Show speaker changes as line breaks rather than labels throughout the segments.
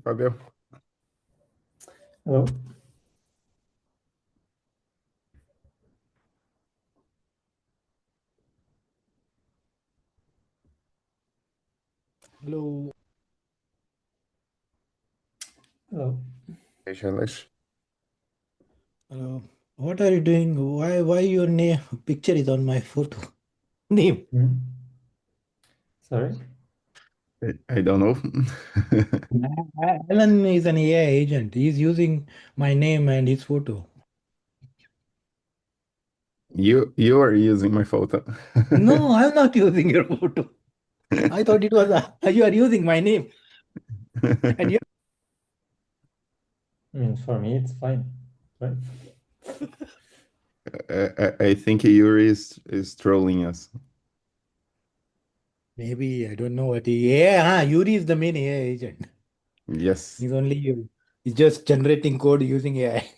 Fabio.
Hello.
Hello.
Hello.
Hey, Shailesh.
Hello. What are you doing? Why your name picture is on my photo? Name.
Sorry.
I don't know.
Alan is an AI agent. He's using my name and his photo.
You are using my photo.
No, I'm not using your photo. I thought it was you are using my name. And you
I mean, for me, it's fine, right?
I think Yuri is trolling us.
maybe I don't know what he. Yeah, Yuri is the main AI agent.
Yes.
He's only you. He's just generating code using AI.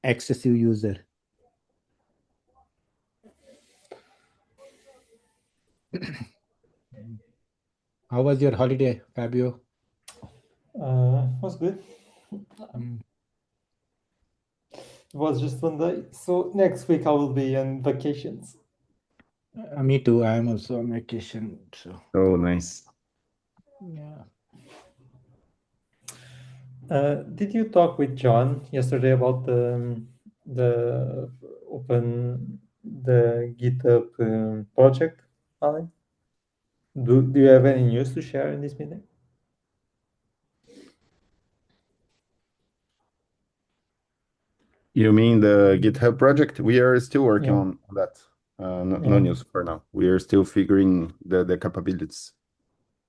Excessive user. How was your holiday, Fabio?
Was good.
Mm.
It was just one day. So next week I will be on vacations.
Me too. I'm also on vacation. So
Oh, nice.
yeah.
Did you talk with John yesterday about the open the GitHub project, Alan? Do you have any news to share in this meeting?
You mean the GitHub project? We are still working
Yeah.
on that. No
Yeah.
news for now. We are still figuring the capabilities.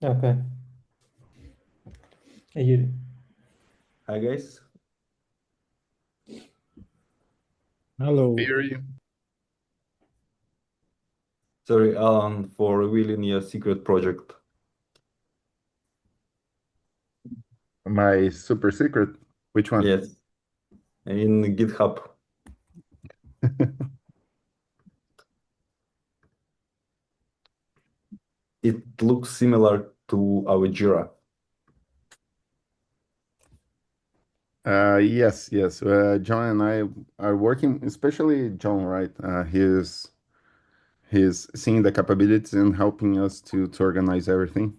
Okay. You,
Hi guys.
Hello.
Hear you.
Sorry, Alan, for revealing your secret project.
My super secret. Which one?
Yes, in GitHub. It looks similar to our Jira.
Yes. John and I are working, especially John, right? He's seeing the capabilities and helping us to organize everything.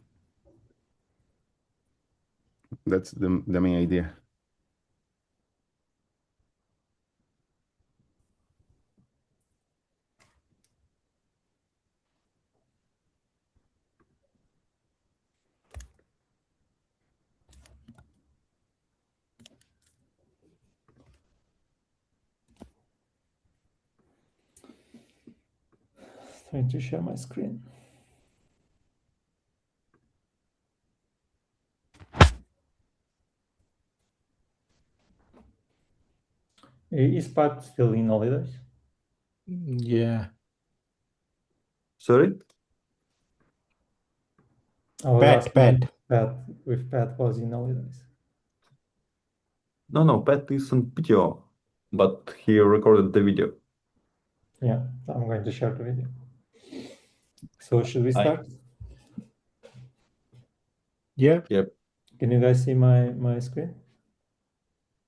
That's the main idea.
trying to share my screen. Is Pat still in holidays?
Yeah.
Sorry?
I was
Pat.
asking if Pat was in holidays.
No, Pat is on video, but he recorded the video.
Yeah, I'm going to share the video. So should we start?
Yeah.
Yep.
Can you guys see my screen?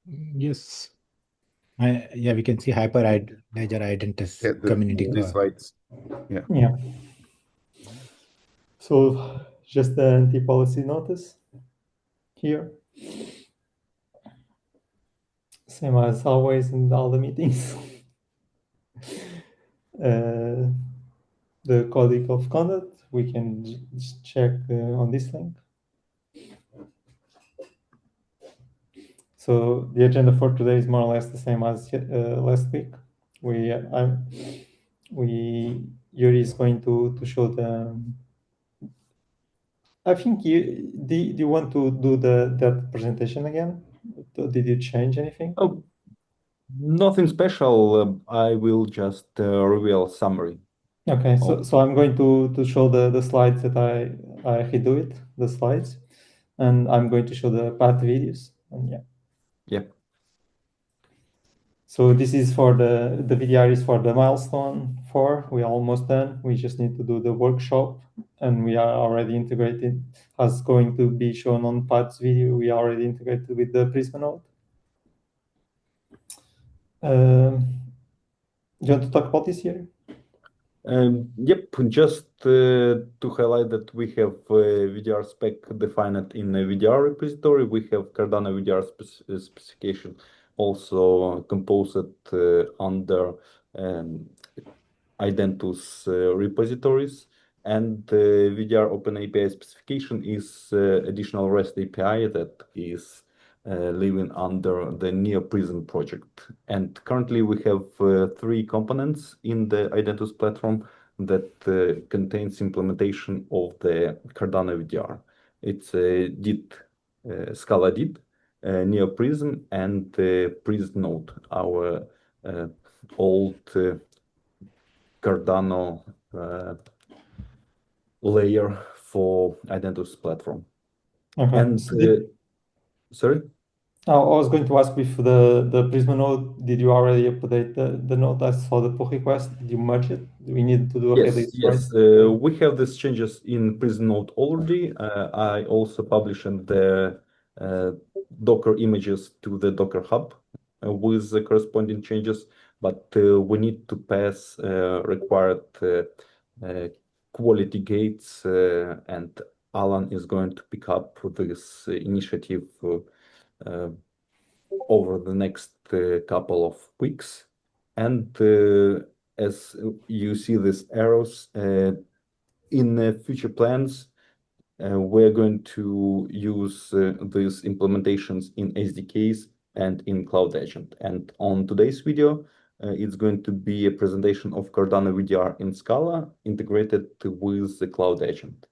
Yes. Yeah, we can see Ledger Identus
Yeah,
community
these
call.
slides. Yeah.
Yeah. So just the anti-policy notice here. Same as always in all the meetings. The code of conduct, we can just check on this link. So the agenda for today is more or less the same as last week. Yuri is going to show the. I think do you want to do that presentation again? Did you change anything?
Oh, nothing special. I will just reveal summary.
Okay,
Oh.
so I'm going to show the slides that I redo it, the slides, and I'm going to show the path videos. And yeah.
Yep.
So this is for the VDR is for the milestone 4. We are almost done. We just need to do the workshop, and we are already integrated. As going to be shown on Pat's video, we are already integrated with the Prisma node. Do you want to talk about this here?
Yep, just to highlight that we have VDR spec defined in a VDR repository. We have Cardano VDR specification also composed under Identus repositories. And VDR OpenAPI specification is additional REST API that is living under the NeoPrism project. And currently we have 3 components in the Identus platform that contains implementation of the Cardano VDR. It's DIT, Scala DIT, NeoPrism, and Prism node, our old Cardano layer for Identus platform.
Okay.
And sorry?
I was going to ask if the Prisma node, did you already update the node? I saw the pull request. Did you merge it? Do we need to do a
Yes,
release,
yes.
right?
We have these changes in Prism node already. I also published the Docker images to the Docker Hub with the corresponding changes, but we need to pass required quality gates, and Alan is going to pick up this initiative over the next couple of weeks. And as you see these arrows, in future plans, we're going to use these implementations in SDKs and in Cloud Agent. And on today's video, it's going to be a presentation of Cardano VDR in Scala integrated with the Cloud Agent.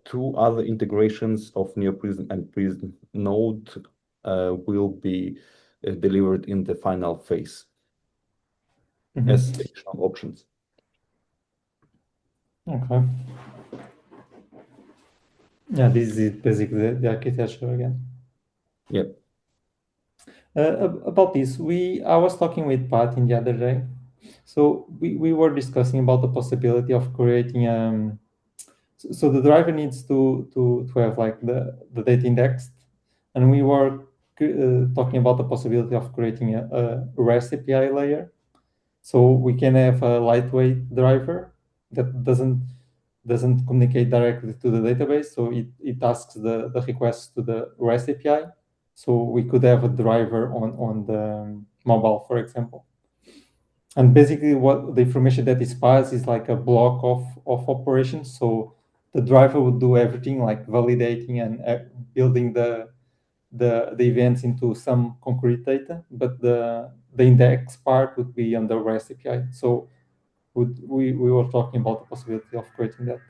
2 other integrations of NeoPrism and Prism node will be delivered in the final phase as additional options.
Okay. Yeah, this is basically the architecture again.
Yep.
About this, I was talking with Pat in the other day. So we were discussing about the possibility of creating so the driver needs to have like the data indexed, and we were talking about the possibility of creating a REST API layer, so we can have a lightweight driver that doesn't communicate directly to the database, so it asks the request to the REST API, so we could have a driver on the mobile, for example. And basically what the information that is passed is like a block of operations. So the driver would do everything like validating and building the events into some concrete data, but the index part would be on the REST API. So we were talking about the possibility of creating that.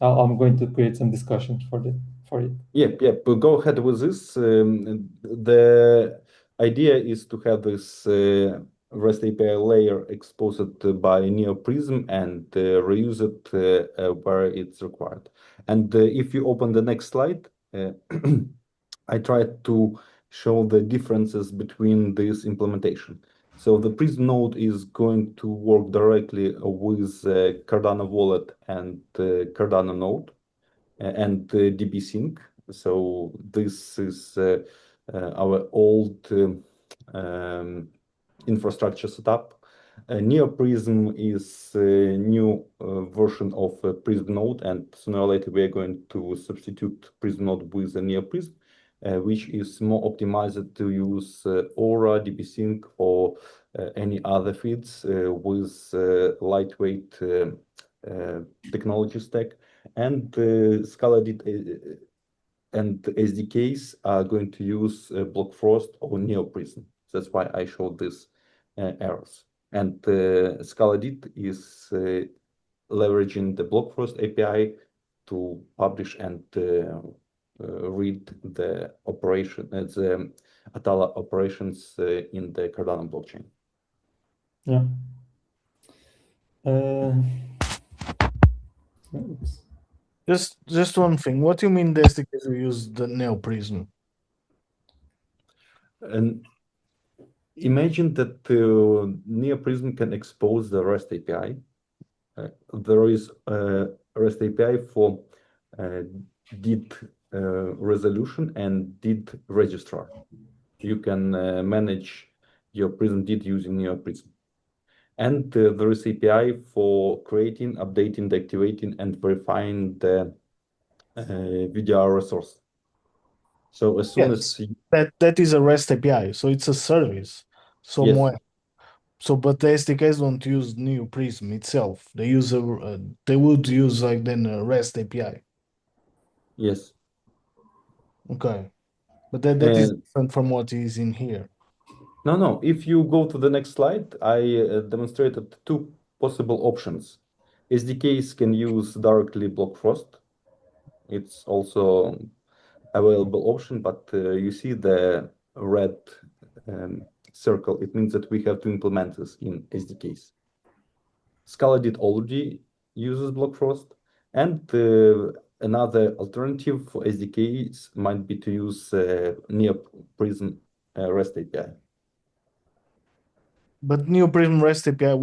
I'm going to create some discussions for it.
Yep. Go ahead with this. The idea is to have this REST API layer exposed by NeoPrism and reuse it where it's required. And if you open the next slide, I tried to show the differences between this implementation. So the Prism node is going to work directly with Cardano wallet and Cardano node and DB sync. So this is our old infrastructure setup. NeoPrism is a new version of Prism node, and sooner or later we are going to substitute Prism node with a NeoPrism, which is more optimized to use Aura, DB sync, or any other feeds with lightweight technology stack. And Scala and SDKs are going to use Blockfrost or NeoPrism. That's why I showed these errors. And Scala is leveraging the Blockfrost API to publish and read the operation, the Atala operations in the Cardano blockchain.
Yeah. Oops.
Just one thing. What do you mean the SDKs we use the NeoPrism?
And Imagine that NeoPrism can expose the REST API. There is a REST API for DID resolution and DID registrar. You can manage your Prism DID using NeoPrism. And there is API for creating, updating, deactivating, and verifying the VDR resource. So as soon as
that is a REST API, so it's a service somewhere. So, but the SDKs don't use NeoPrism itself. They use they would use like then a REST API.
Yes.
Okay, but that is different from what is in here.
No. If you go to the next slide, I demonstrated two possible options. SDKs can use directly block frost. It's also available option, but you see the red circle. It means that we have to implement this in SDKs. Scala DID already uses block frost, and another alternative for SDKs might be to use NeoPrism REST API.
But NeoPrism REST API,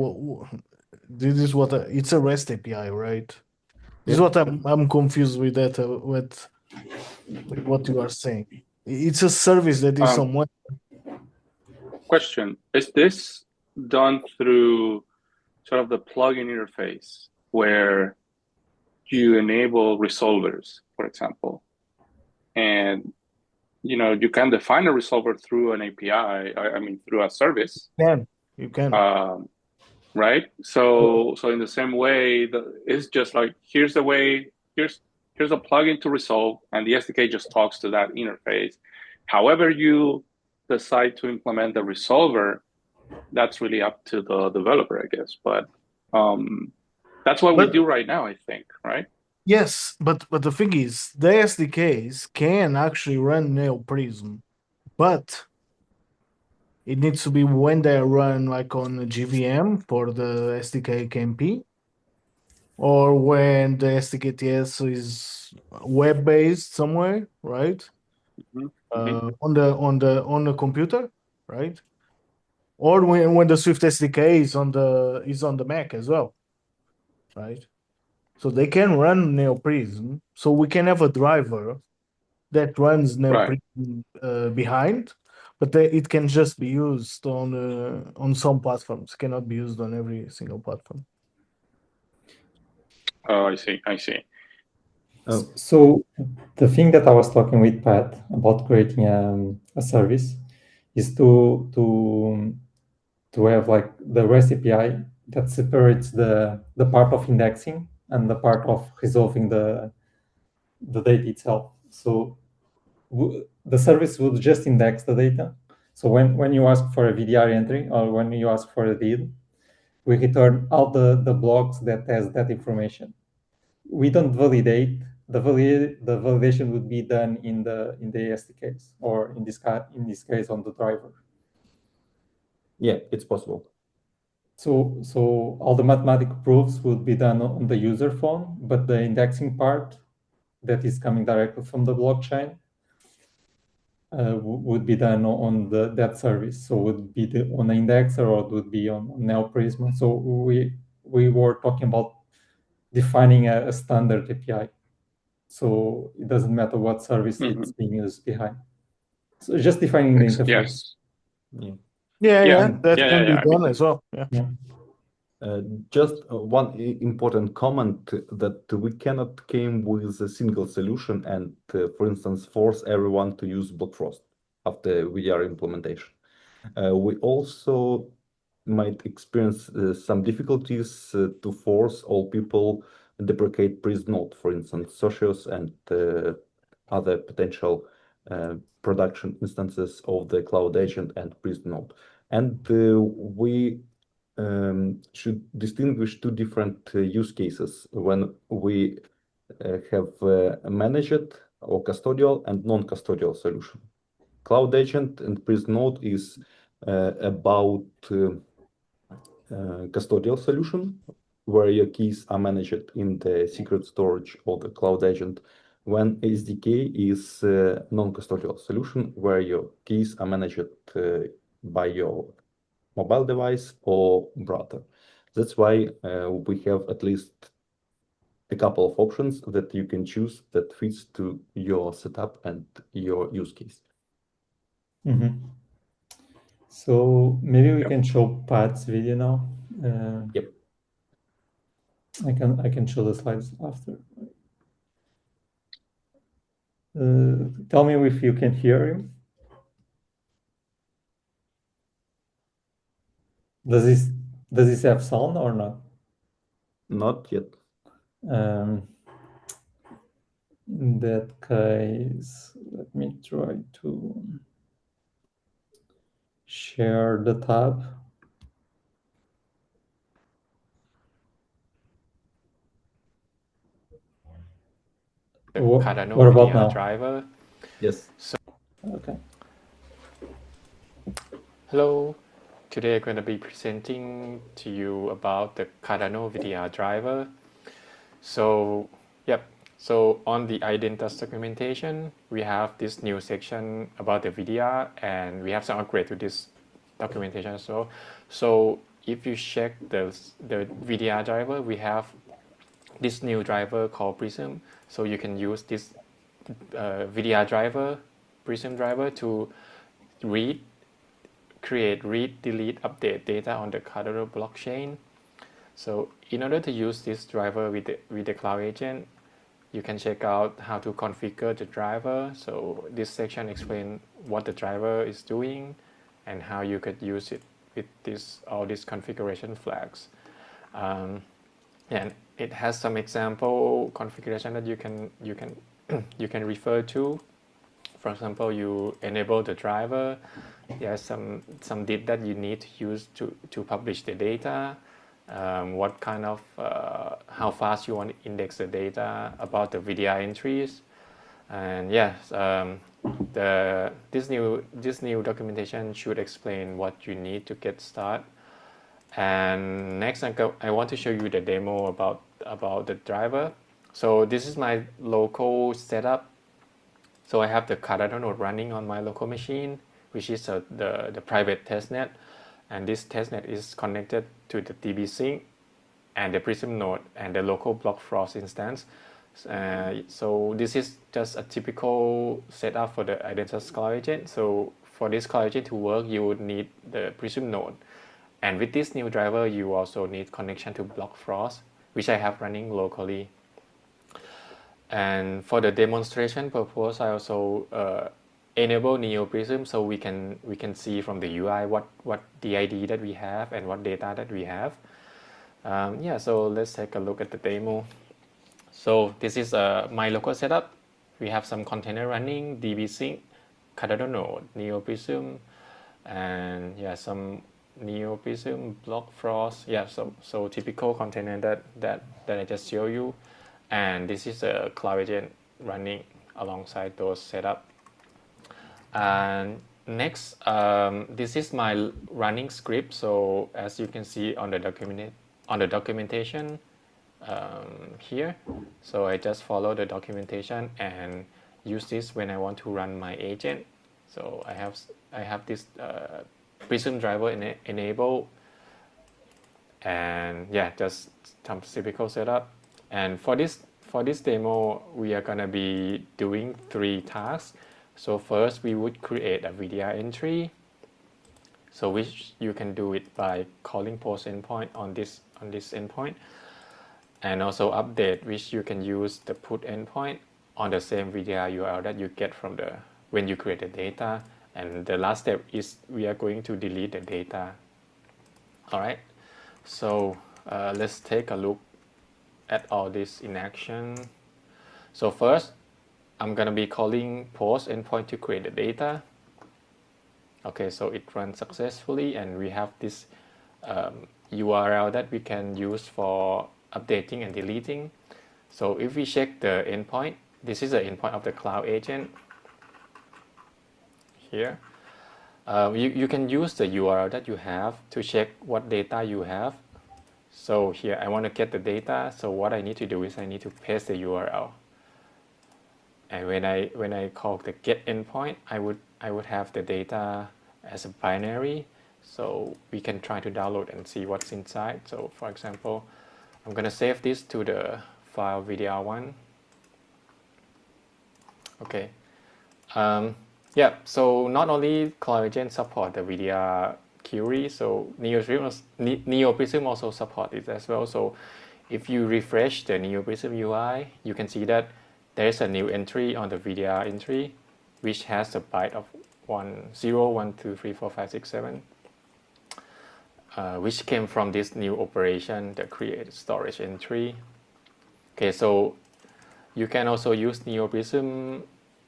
this is what it's a REST API, right? This is what I'm confused with that with what you are saying. It's a service that is somewhere.
Question: is this done through sort of the plugin interface where you enable resolvers, for example, and you can define a resolver through an API? I mean, through a service.
You can.
Right. So in the same way, it's just like here's a plugin to resolve, and the SDK just talks to that interface. However, you decide to implement the resolver, that's really up to the developer, I guess. But that's what we do right now, I think, right?
Yes, but the thing is, the SDKs can actually run NeoPrism, but it needs to be when they run like on a GVM for the SDK KMP, or when the SDKTS is web-based somewhere, right? On the computer, right? Or when the Swift SDK is on the Mac as well, right? So they can run NeoPrism. So we can have a driver that runs NeoPrism behind, but it can just be used on some platforms. It cannot be used on every single platform.
Oh, I see.
So the thing that I was talking with Pat about creating a service is to have like the REST API that separates the part of indexing and the part of resolving the data itself. So the service would just index the data. So when you ask for a VDR entry or when you ask for a DID, we return all the blocks that has that information. We don't validate. The validation would be done in the SDKs, or in this case on the driver.
Yeah, it's possible.
So all the mathematical proofs would be done on the user phone, but the indexing part that is coming directly from the blockchain would be done on that service. So would be on the indexer, or it would be on NeoPrism. So we were talking about defining a standard API. So it doesn't matter what service it's being used behind. So just defining the interface.
Yes.
That can be done as well. Yeah.
Just one important comment, that we cannot come with a single solution and, for instance, force everyone to use block frost after VDR implementation. We also might experience some difficulties to force all people deprecate Prism node, for instance, Socios and other potential production instances of the Cloud Agent and Prism node. And we should distinguish two different use cases when we have a managed or custodial and non-custodial solution. Cloud Agent and Prism node is about custodial solution, where your keys are managed in the secret storage of the Cloud Agent, when SDK is non-custodial solution, where your keys are managed by your mobile device or browser. That's why we have at least a couple of options that you can choose that fits to your setup and your use case.
So maybe we can show Pat's video now.
Yep.
I can show the slides after. Tell me if you can hear him. Does this have sound or not?
Not yet.
In that case, let me try to share the tab. What about now?
Driver.
Yes.
Okay.
Hello. Today I'm going to be presenting to you about the Cardano VDR driver. So, So on the Identus documentation, we have this new section about the VDR, and we have some upgrade to this documentation as well. So if you check the VDR driver, we have this new driver called Prism. So you can use this VDR driver, Prism driver, to create, read, delete, update data on the Cardano blockchain. So in order to use this driver with the Cloud Agent, you can check out how to configure the driver. So this section explains what the driver is doing and how you could use it with all these configuration flags. And it has some example configuration that you can refer to. For example, you enable the driver. There's some did that you need to use to publish the data. What kind of how fast you want to index the data, about the VDI entries, and yes, this new documentation should explain what you need to get started. And next, I want to show you the demo about the driver. So this is my local setup. So I have the Cardano node running on my local machine, which is the private testnet. And this testnet is connected to the DB sync and the Prism node and the local block frost instance. So this is just a typical setup for the Identus Cloud Agent. So for this Cloud Agent to work, you would need the Prism node. And with this new driver, you also need connection to block frost, which I have running locally. And for the demonstration purpose, I also enable NeoPrism so we can see from the UI what the ID that we have and what data that we have. So let's take a look at the demo. So this is my local setup. We have some container running, DB sync, Cardano node, NeoPrism, and some NeoPrism, block frost. So typical container that I just show you. And this is a Cloud Agent running alongside those setup. And next, this is my running script. So as you can see on the documentation here, so I just follow the documentation and use this when I want to run my agent. So I have this Prism driver enabled, and just some typical setup. And for this demo, we are gonna be doing 3 tasks. So first, we would create a VDI entry, so which you can do it by calling post endpoint on this endpoint, and also update, which you can use the put endpoint on the same VDI URL that you get from when you create the data. And the last step is we are going to delete the data. All right, so let's take a look at all this in action. So first, I'm gonna be calling post endpoint to create the data. Okay, so it runs successfully, and we have this URL that we can use for updating and deleting. So if we check the endpoint, this is the endpoint of the Cloud Agent here. You can use the URL that you have to check what data you have. So here I want to get the data. So what I need to do is I need to paste the URL. And when I call the get endpoint, I would have the data as a binary. So we can try to download and see what's inside. So for example, I'm going to save this to the file VDR1. Okay. Yeah, so not only CloudAgent support the VDR query, so NeoPrism also support it as well. So if you refresh the NeoPrism UI, you can see that there is a new entry on the VDR entry, which has a byte of 0, 1, 2, 3, 4, 5, 6, 7, which came from this new operation, the create storage entry. Okay, so you can also use NeoPrism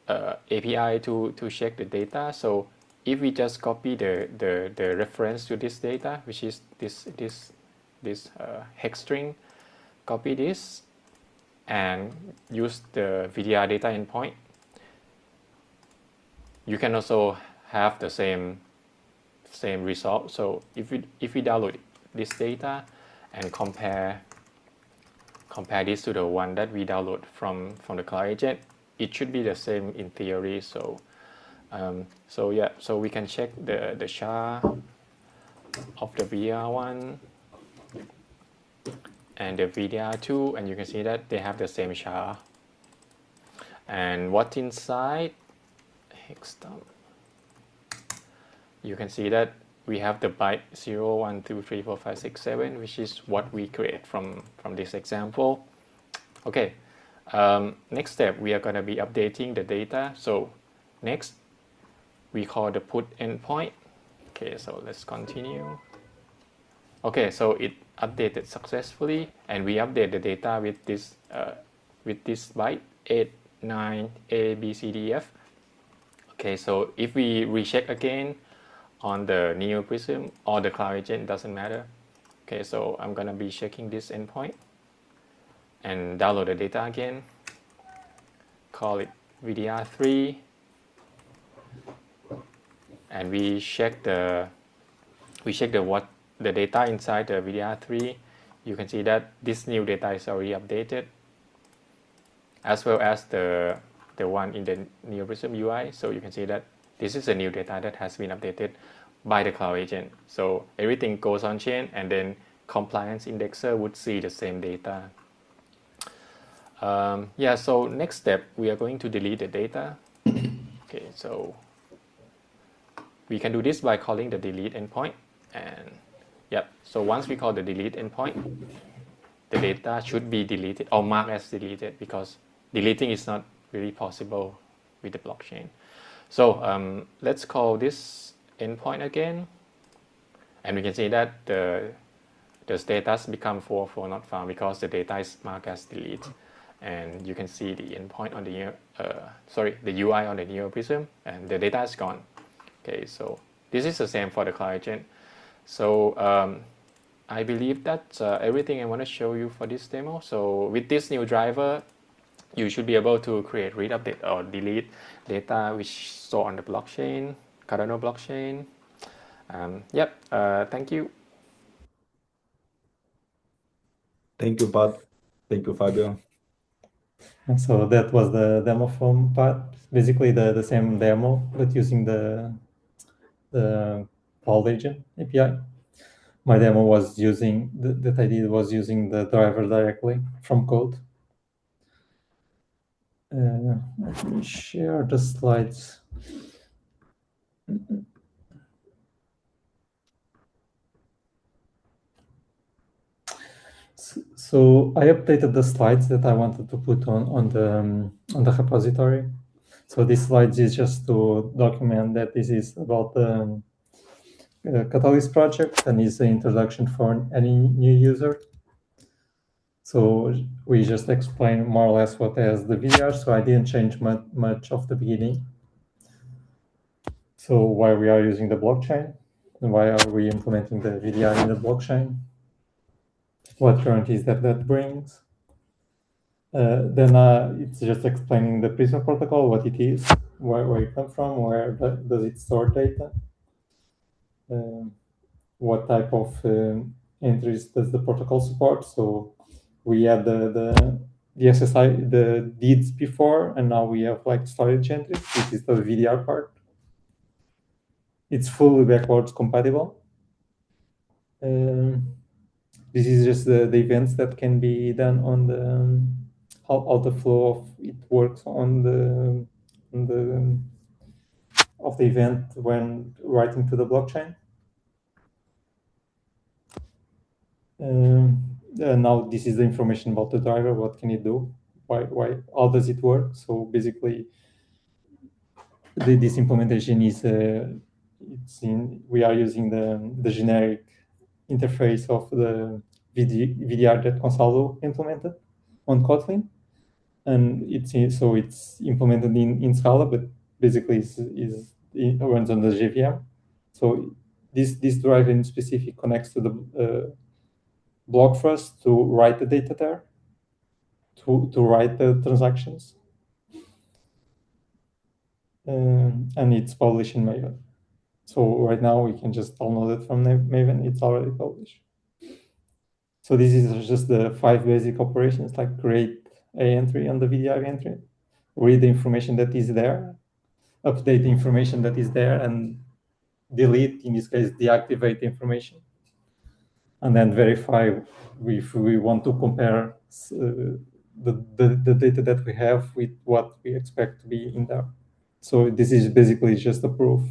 API to check the data. So if we just copy the reference to this data, which is this hex string, copy this and use the VDR data endpoint, you can also have the same result. So if we download this data and compare this to the one that we download from the CloudAgent, it should be the same in theory. So so we can check the SHA of the VDR1 and the VDR2, and you can see that they have the same SHA. And what's inside hexdump, you can see that we have the byte 0, 1, 2, 3, 4, 5, 6, 7, which is what we create from this example. Okay, next step, we are going to be updating the data. So next, we call the put endpoint. Okay, so let's continue. Okay, so it updated successfully, and we update the data with this byte 8, 9, A, B, C, D, F. Okay, so if we recheck again on the NeoPrism or the CloudAgent, doesn't matter. Okay, so I'm gonna be checking this endpoint and download the data again. Call it VDR3, and we check the data inside the VDR3. You can see that this new data is already updated, as well as the one in the NeoPrism UI. So you can see that this is a new data that has been updated by the CloudAgent. So everything goes on chain, and then compliance indexer would see the same data. Yeah, so next step, we are going to delete the data. Okay, so we can do this by calling the delete endpoint. And yeah, so once we call the delete endpoint, the data should be deleted or marked as deleted, because deleting is not really possible with the blockchain. So let's call this endpoint again, and we can see that the status become 4 not found because the data is marked as delete. And you can see the endpoint on the the UI on the NeoPrism, and the data is gone. Okay, so this is the same for the CloudAgent. So I believe that's everything I want to show you for this demo. So with this new driver, you should be able to create, read, update, or delete data which store on the blockchain, Cardano blockchain. Thank you.
Thank you, Pat. Thank you, Fabio.
So that was the demo from Pat. Basically the same demo, but using the CloudAgent API. My demo was using that I did was using the driver directly from code. Let me share the slides. So I updated the slides that I wanted to put on the repository. So this slide is just to document that this is about the Catalyst project and is the introduction for any new user. So we just explain more or less what has the VDR, so I didn't change much of the beginning. So why we are using the blockchain, and why are we implementing the VDR in the blockchain, what guarantees that brings. Then it's just explaining the Prisma protocol, what it is, where it comes from, where does it store data, what type of entries does the protocol support. So we had the SSI, the deeds before, and now we have like storage entries. This is the VDR part. it's fully backwards compatible. This is just the events that can be done on the how the flow of it works on the of the event when writing to the blockchain. Now this is the information about the driver. What can it do? Why? How does it work? So basically, this implementation is we are using the generic interface of the VDR that Gonçalo implemented on Kotlin, and it's implemented in Scala, but basically it runs on the JVM. So this driver in specific connects to the block first to write the data there, to write the transactions, and it's published in Maven. So right now we can just download it from Maven. It's already published. So this is just the 5 basic operations, like create a entry on the VDI entry, read the information that is there, update the information that is there, and delete, in this case, deactivate the information, and then verify if we want to compare the data that we have with what we expect to be in there. So this is basically just a proof.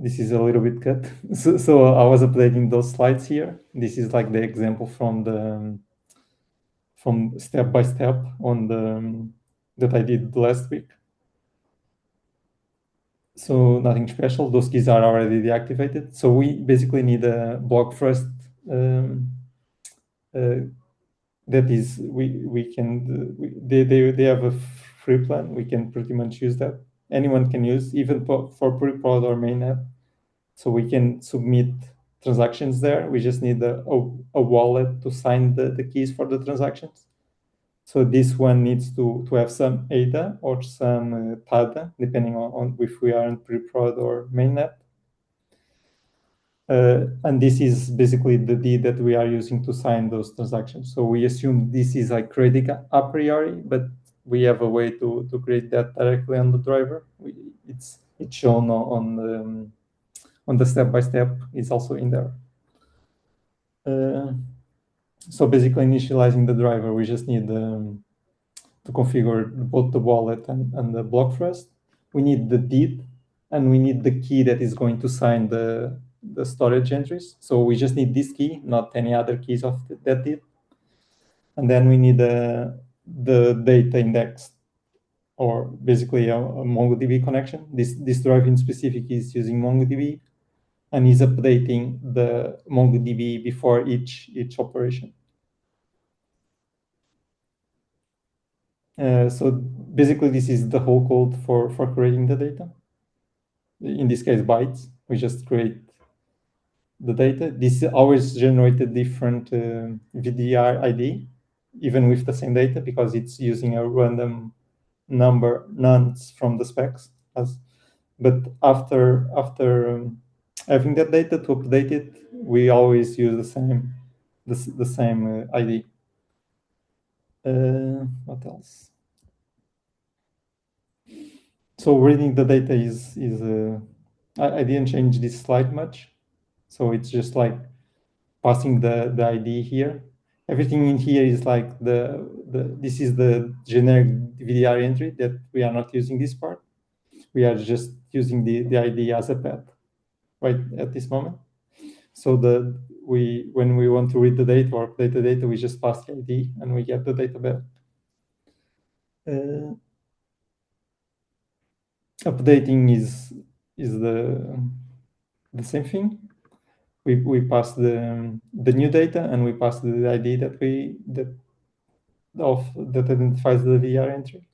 This is a little bit cut. So I was updating those slides here. This is like the example from step by step on that I did last week. So nothing special. Those keys are already deactivated. So we basically need a block first that is they have a free plan. We can pretty much use that. Anyone can use, even for pre-prod or mainnet. So we can submit transactions there. We just need a wallet to sign the keys for the transactions. So this one needs to have some ADA or some TADA, depending on if we are in pre-prod or mainnet. And this is basically the deed that we are using to sign those transactions. So we assume this is like creating a priori, but we have a way to create that directly on the driver. It's shown on the step-by-step is also in there. So basically initializing the driver, we just need to configure both the wallet and the block first. We need the deed, and we need the key that is going to sign the storage entries. So we just need this key, not any other keys of that deed. And then we need the data index, or basically a MongoDB connection. This drive in specific is using MongoDB and is updating the MongoDB before each operation. So basically, this is the whole code for creating the data. In this case, bytes. We just create the data. This always generated different VDR ID, even with the same data, because it's using a random number nonce from the specs. But after having that data to update it, we always use the same ID. What else? So reading the data is I didn't change this slide much. So it's just like passing the ID here. Everything in here is like this is the generic VDR entry that we are not using this part. We are just using the ID as a path right at this moment. So when we want to read the data or update the data, we just pass the ID and we get the data back. Updating is the same thing. We pass the new data and we pass the ID that identifies the VR entry.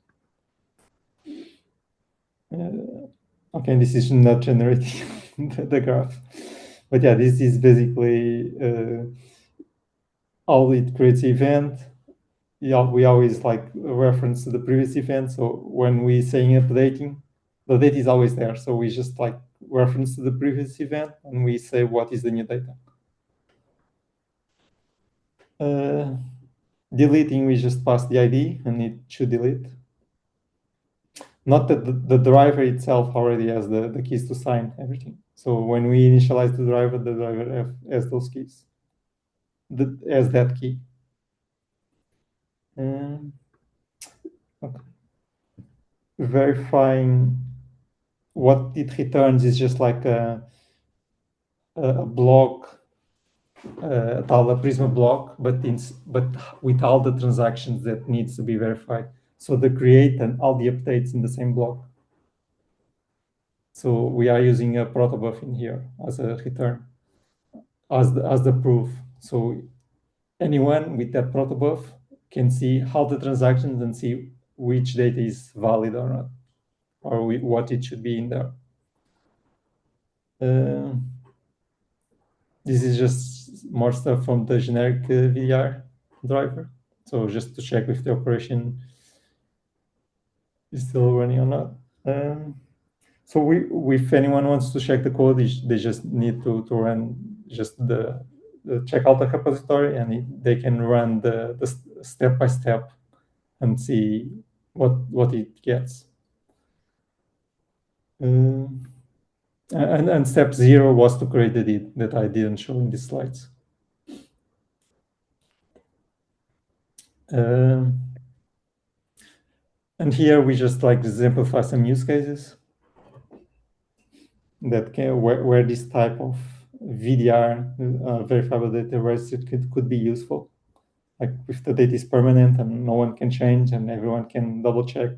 Okay, this is not generating the graph, but yeah, this is basically how it creates event. Yeah, we always like reference to the previous event. So when we saying updating, the data is always there. So we just like reference to the previous event and we say what is the new data. Deleting, we just pass the ID and it should delete. not that the driver itself already has the keys to sign everything. So when we initialize the driver has those keys, has that key. Okay. Verifying what it returns is just like a block, a Prisma block, but with all the transactions that needs to be verified. So the create and all the updates in the same block. So we are using a protobuf in here as a return, as the proof. So anyone with that protobuf can see all the transactions and see which data is valid or not, or what it should be in there. This is just more stuff from the generic VDR driver. So just to check if the operation is still running or not. So if anyone wants to check the code, they just need to run just the check out the repository, and they can run the step by step and see what it gets. And step 0 was to create the DID that I didn't show in these slides. And here we just like exemplify some use cases that where this type of VDR, verifiable data register, could be useful. Like if the data is permanent and no one can change and everyone can double check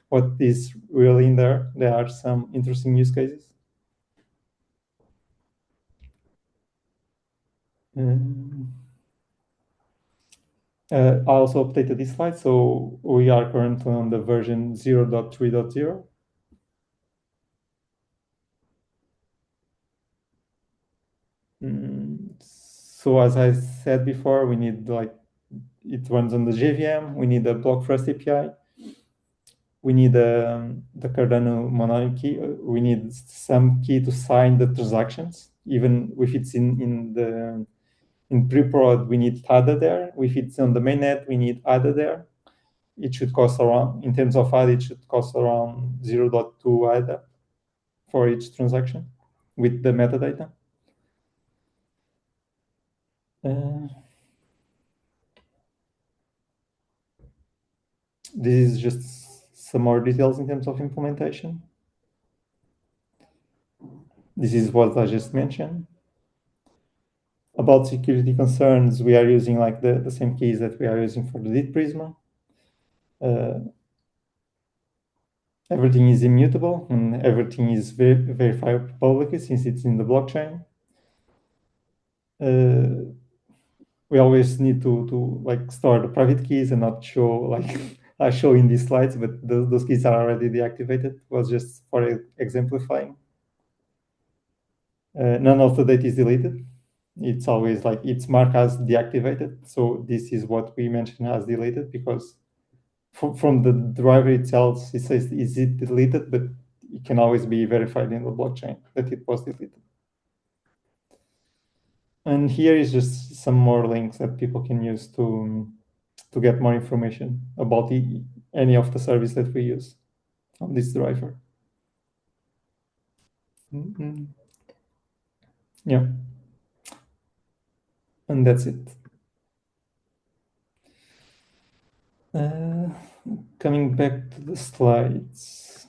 what is really in there, there are some interesting use cases. I also updated this slide, so we are currently on the version 0.3.0. So as I said before, we need it runs on the JVM. We need a block first API. We need the Cardano monolith key. We need some key to sign the transactions, even if it's in pre-prod. We need ADA there. If it's on the mainnet, we need ADA there. It should cost around, in terms of ADA, it should cost around 0.2 ADA for each transaction with the metadata. This is just some more details in terms of implementation. This is what I just mentioned. About security concerns, we are using like the same keys that we are using for the DID Prisma. Everything is immutable and everything is verified publicly since it's in the blockchain. We always need to like store the private keys and not show like I show in these slides, but those keys are already deactivated. It was just for exemplifying. None of the data is deleted. It's always like it's marked as deactivated. So this is what we mentioned as deleted, because from the driver itself, it says, is it deleted? But it can always be verified in the blockchain that it was deleted. And here is just some more links that people can use to get more information about any of the service that we use on this driver. Yeah. And that's it. Coming back to the slides.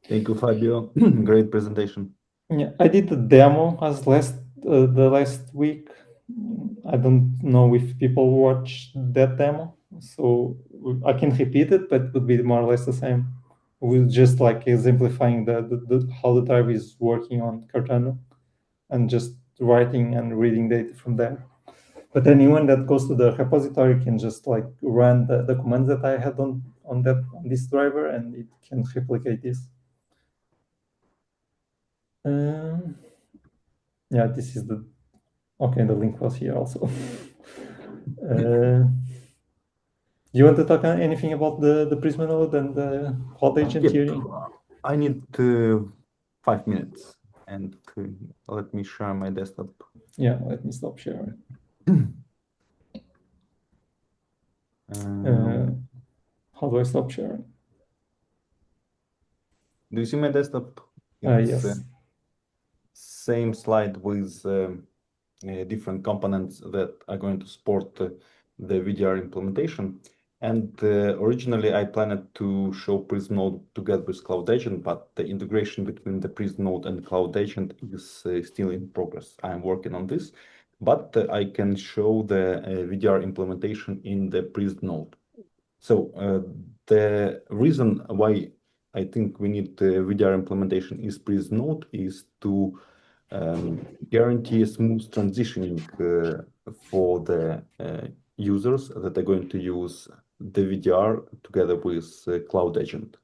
Thank you, Fabio. Great presentation.
Yeah, I did the demo as the last week. I don't know if people watched that demo, so I can repeat it, but it would be more or less the same. We're just like exemplifying how the driver is working on Cardano and just writing and reading data from there. But anyone that goes to the repository can just like run the commands that I had on this driver, and it can replicate this. Yeah, this is the link was here also. Do you want to talk anything about the Prisma node and the hot agent theory?
I need 5 minutes, and let me share my desktop.
Yeah, let me stop sharing. How do I stop sharing?
Do you see my desktop?
Yes.
Same slide with different components that are going to support the VDR implementation. And originally, I planned to show Prism Node together with Cloud Agent, but the integration between the Prism Node and Cloud Agent is still in progress. I'm working on this, but I can show the VDR implementation in the Prism Node. So the reason why I think we need the VDR implementation is Prism Node is to guarantee a smooth transitioning for the users that are going to use the VDR together with Cloud Agent.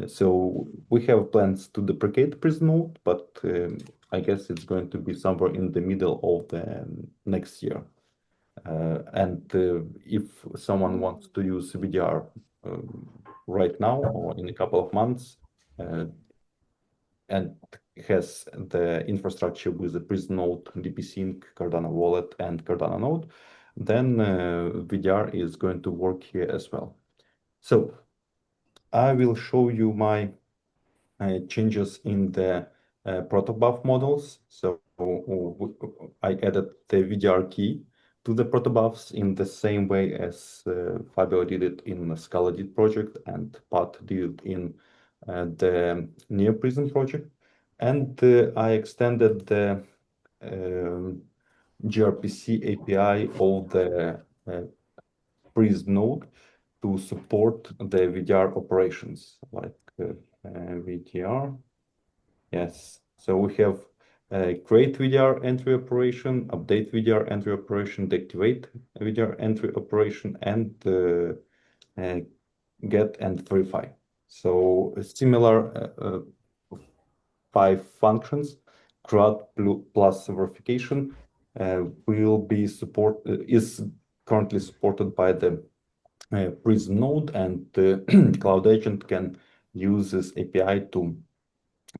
So we have plans to deprecate Prism Node, but I guess it's going to be somewhere in the middle of the next year. And if someone wants to use VDR right now or in a couple of months, and has the infrastructure with the Prism Node, DP-Sync, Cardano Wallet, and Cardano Node, then VDR is going to work here as well. So I will show you my changes in the protobuf models. So I added the VDR key to the protobufs in the same way as Fabio did it in the Scala did project and Pat did it in the NeoPrism project. And I extended the gRPC API of the Prism node to support the VDR operations like VDR. Yes, so we have create VDR entry operation, update VDR entry operation, deactivate VDR entry operation, and get and verify. So a similar 5 functions, CRUD plus verification will be is currently supported by the Prism node, and the Cloud Agent can use this API to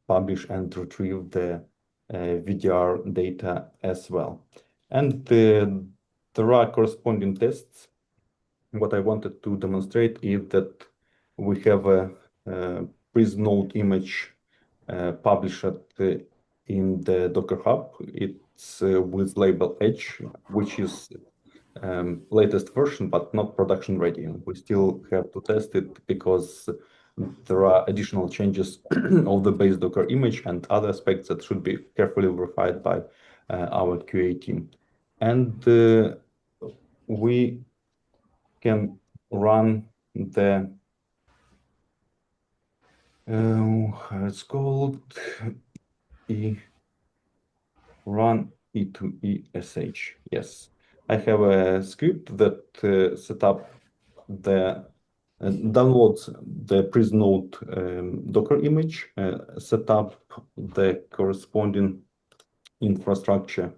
publish and retrieve the VDR data as well. And there are corresponding tests. What I wanted to demonstrate is that we have a Prism node image published in the Docker Hub. It's with label Edge, which is latest version, but not production ready. We still have to test it because there are additional changes of the base Docker image and other aspects that should be carefully verified by our QA team. And we can run the it's called run E2ESH. Yes, I have a script that set up the downloads the Prism node Docker image, set up the corresponding infrastructure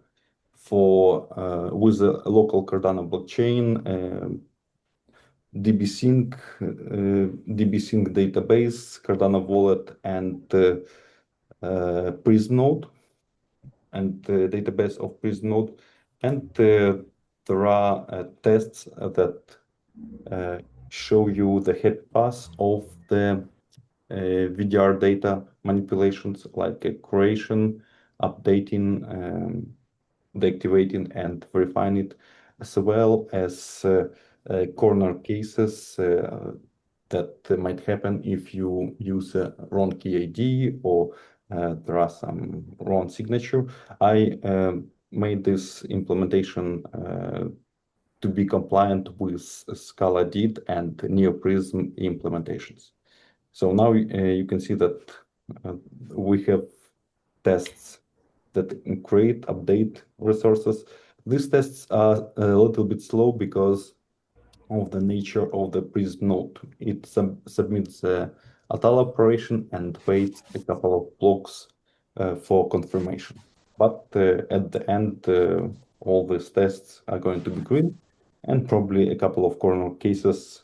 for with a local Cardano blockchain, DB-Sync, DB-Sync database, Cardano wallet, and Prism node, and the database of Prism node. And there are tests that show you the head path of the VDR data manipulations like creation, updating, deactivating, and verifying it, as well as corner cases that might happen if you use a wrong key ID or there are some wrong signature. I made this implementation to be compliant with Scala did and NeoPrism implementations. So now you can see that we have tests that create, update resources. These tests are a little bit slow because of the nature of the Prism node. It submits a ATAL operation and waits a couple of blocks for confirmation. But at the end, all these tests are going to be green, and probably a couple of corner cases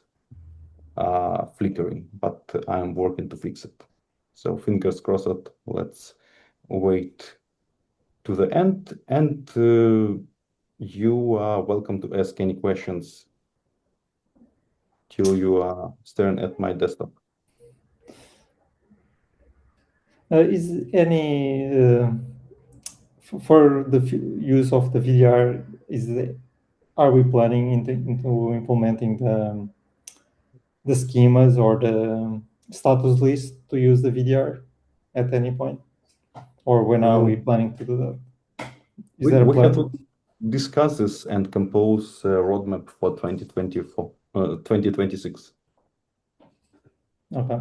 are flickering, but I'm working to fix it. So fingers crossed, let's wait to the end, and you are welcome to ask any questions till you are staring at my desktop.
Is any for the use of the VDR, are we planning into implementing the schemas or the status list to use the VDR at any point? Or when are we planning to do that? Is there a
We
plan?
have to discuss this and compose a roadmap for 2024, 2026.
Okay.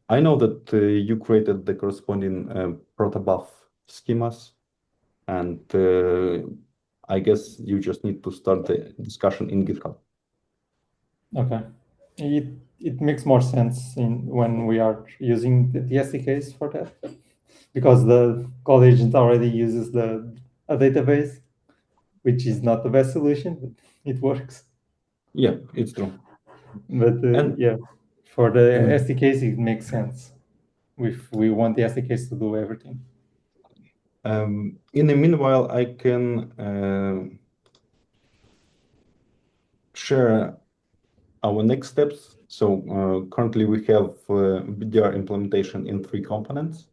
I know that you created the corresponding protobuf schemas, and I guess you just need to start the discussion in GitHub.
Okay. It makes more sense when we are using the SDKs for that, because the call agent already uses a database, which is not the best solution, but it works.
Yeah, it's true.
But
And
yeah, for the SDKs, it makes sense if we want the SDKs to do everything.
in the meanwhile, I can share our next steps. So currently we have VDR implementation in 3 components,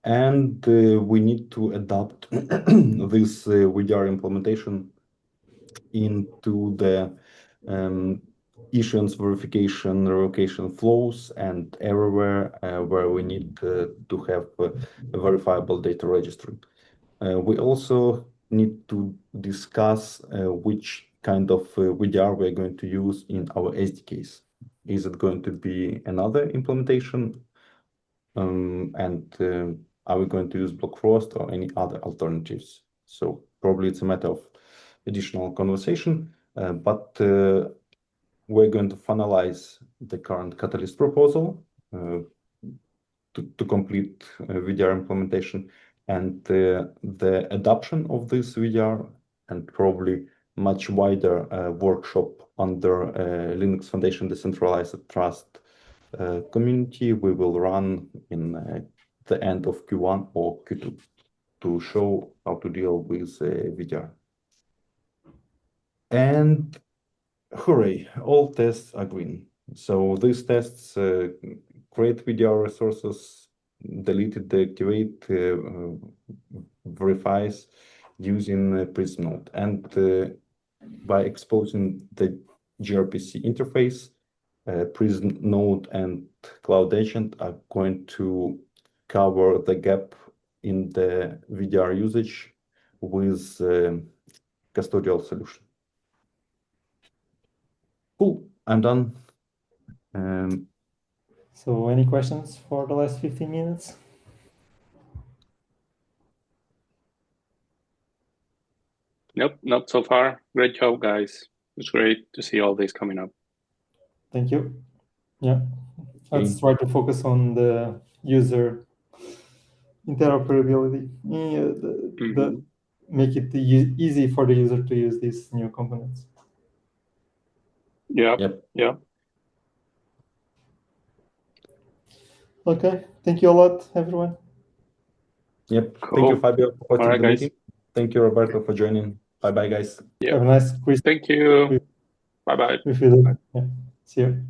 and we need to adapt this VDR implementation into the issuance verification, revocation flows, and everywhere where we need to have a verifiable data registry. We also need to discuss which kind of VDR we're going to use in our SDKs. Is it going to be another implementation? And are we going to use Blockfrost or any other alternatives? So probably it's a matter of additional conversation, but we're going to finalize the current Catalyst proposal to complete VDR implementation, and the adoption of this VDR and probably much wider workshop under Linux Foundation Decentralized Trust community we will run in the end of Q1 or Q2 to show how to deal with VDR. And hooray, all tests are green. So these tests create VDR resources, delete it, deactivate, verifies using Prism node. And by exposing the gRPC interface, Prism node and Cloud Agent are going to cover the gap in the VDR usage with custodial solution. Cool, I'm done.
So any questions for the last 15 minutes?
Nope, not so far. Great job, guys. It's great to see all this coming up.
Thank you. Yeah, let's try to focus on the user interoperability. Make it easy for the user to use these new components.
Yep.
Okay, thank you a lot, everyone.
Yep.
Cool.
Thank you, Fabio, for hosting the
guys.
meeting. Thank you, Roberto, for joining. Bye-bye, guys.
Yep.
Have a nice Christmas.
Thank you. Bye-bye.
Yeah. See you.